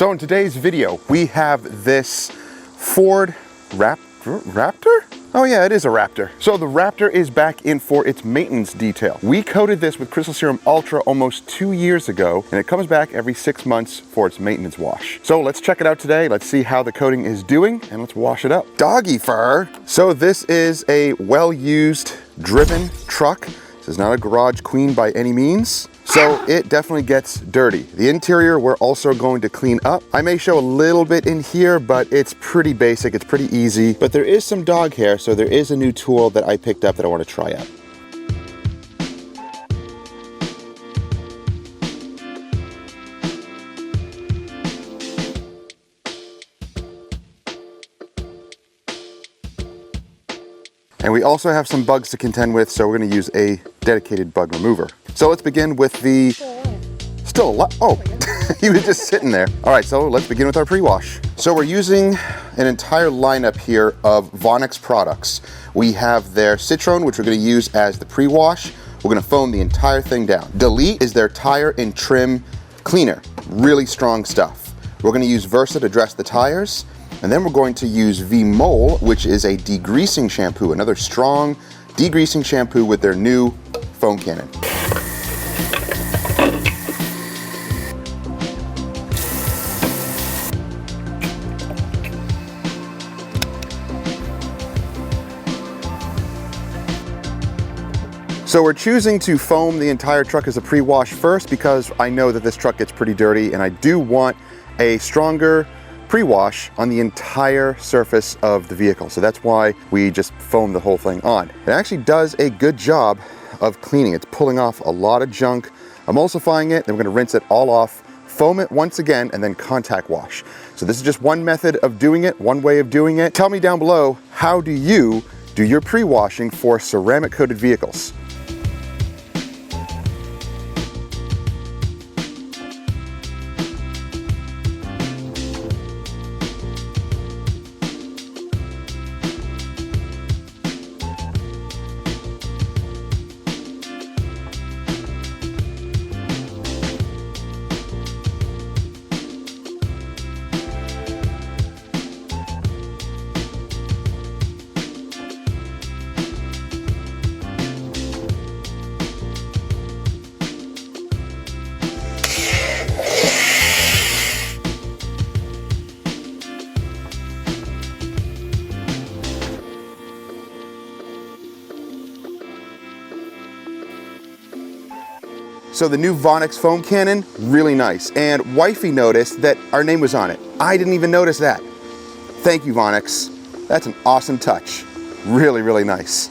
So in today's video, we have this Ford Raptor? Oh yeah, it is a Raptor. So the Raptor is back in for its maintenance detail. We coated this with Crystal Serum Ultra almost 2 years ago, and it comes back every 6 months for its maintenance wash. So let's check it out today. Let's see how the coating is doing, and let's wash it up. Doggy fur. So this is a well-used, driven truck. This is not a garage queen by any means. So it definitely gets dirty. The interior we're also going to clean up. I may show a little bit in here, but it's pretty basic, it's pretty easy. But there is some dog hair, so there is a new tool that I picked up that I want to try out. And we also have some bugs to contend with, so we're going to use a dedicated bug remover. So let's begin with the, still a lot, oh, he was just sitting there. All right, so let's begin with our pre-wash. So we're using an entire lineup here of Vonixx products. We have their Citron, which we're going to use as the pre-wash. We're going to foam the entire thing down. Delete is their tire and trim cleaner. Really strong stuff. We're going to use Versa to dress the tires. And then we're going to use V-Mole, which is a degreasing shampoo, another strong degreasing shampoo with their new foam cannon. So we're choosing to foam the entire truck as a pre-wash first because I know that this truck gets pretty dirty and I do want a stronger pre-wash on the entire surface of the vehicle. So that's why we just foam the whole thing on. It actually does a good job of cleaning. It's pulling off a lot of junk, emulsifying it, then we're gonna rinse it all off, foam it once again, and then contact wash. So this is just one method of doing it, one way of doing it. Tell me down below, how do you do your pre-washing for ceramic coated vehicles? So the new Vonixx foam cannon, really nice. And Wifey noticed that our name was on it. I didn't even notice that. Thank you, Vonixx. That's an awesome touch. Really, really nice.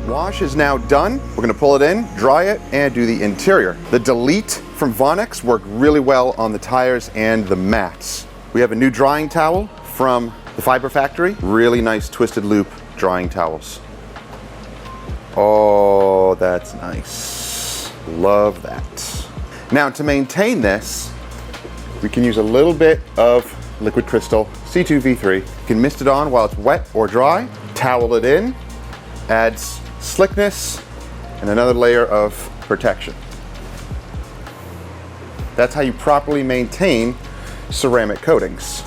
Wash is now done. We're gonna pull it in, dry it, and do the interior. The Delete from Vonixx worked really well on the tires and the mats. We have a new drying towel, from the Fiber Factory. Really nice twisted loop drying towels. Oh, that's nice. Love that. Now to maintain this, we can use a little bit of liquid crystal C2V3. You can mist it on while it's wet or dry, towel it in, adds slickness and another layer of protection. That's how you properly maintain ceramic coatings.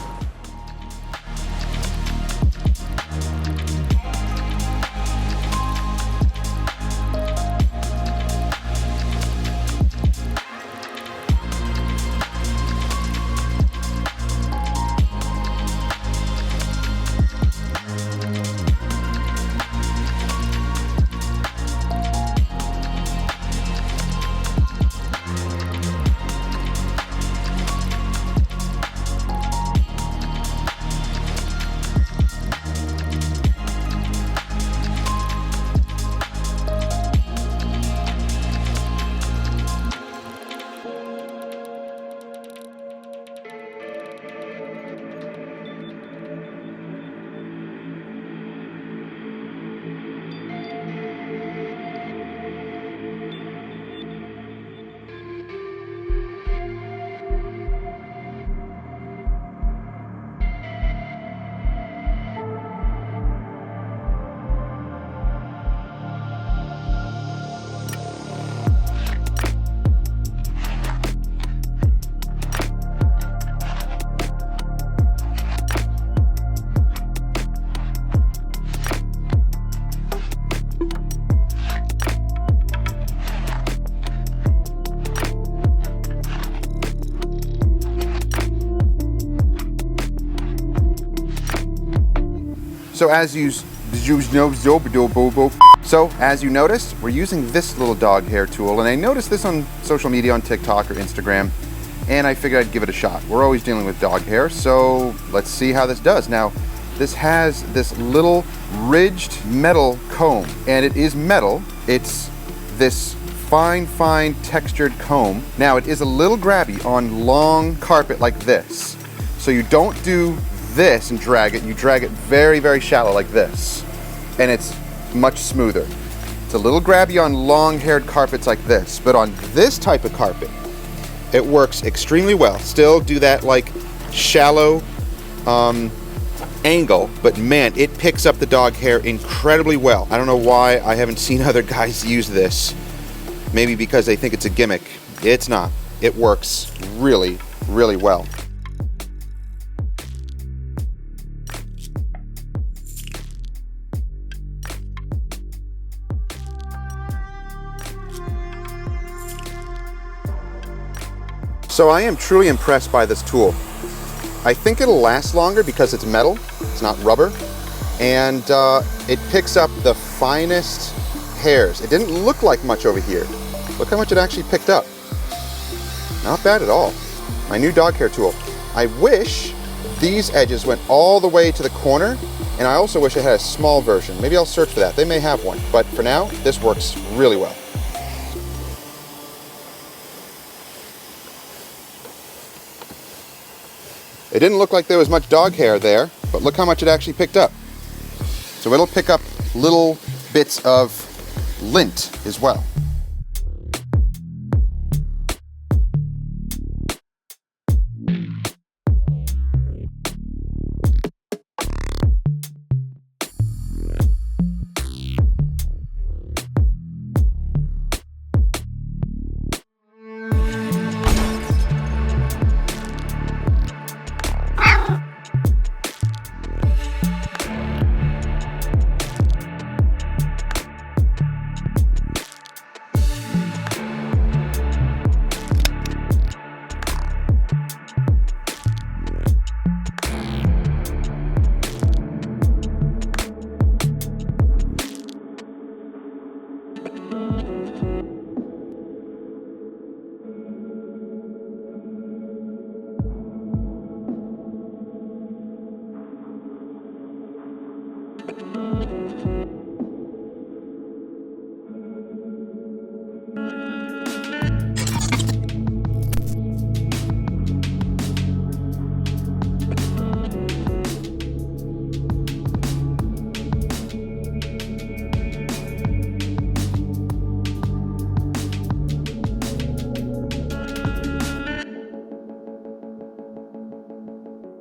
So as you noticed, we're using this little dog hair tool, and I noticed this on social media, on TikTok or Instagram, and I figured I'd give it a shot. We're always dealing with dog hair, so let's see how this does. Now, this has this little ridged metal comb, and it is metal. It's this fine textured comb. Now, it is a little grabby on long carpet like this. So you don't do this and drag it, you drag it very shallow like this, and it's much smoother. It's a little grabby on long-haired carpets like this, but on this type of carpet, it works extremely well. Still do that like shallow angle, but man, it picks up the dog hair incredibly well. I don't know why I haven't seen other guys use this. Maybe because they think it's a gimmick. It's not. It works really well. So I am truly impressed by this tool. I think it'll last longer because it's metal, it's not rubber, and it picks up the finest hairs. It didn't look like much over here. Look how much it actually picked up. Not bad at all. My new dog hair tool. I wish these edges went all the way to the corner, and I also wish it had a small version. Maybe I'll search for that. They may have one, but for now, this works really well. It didn't look like there was much dog hair there, but look how much it actually picked up. So it'll pick up little bits of lint as well.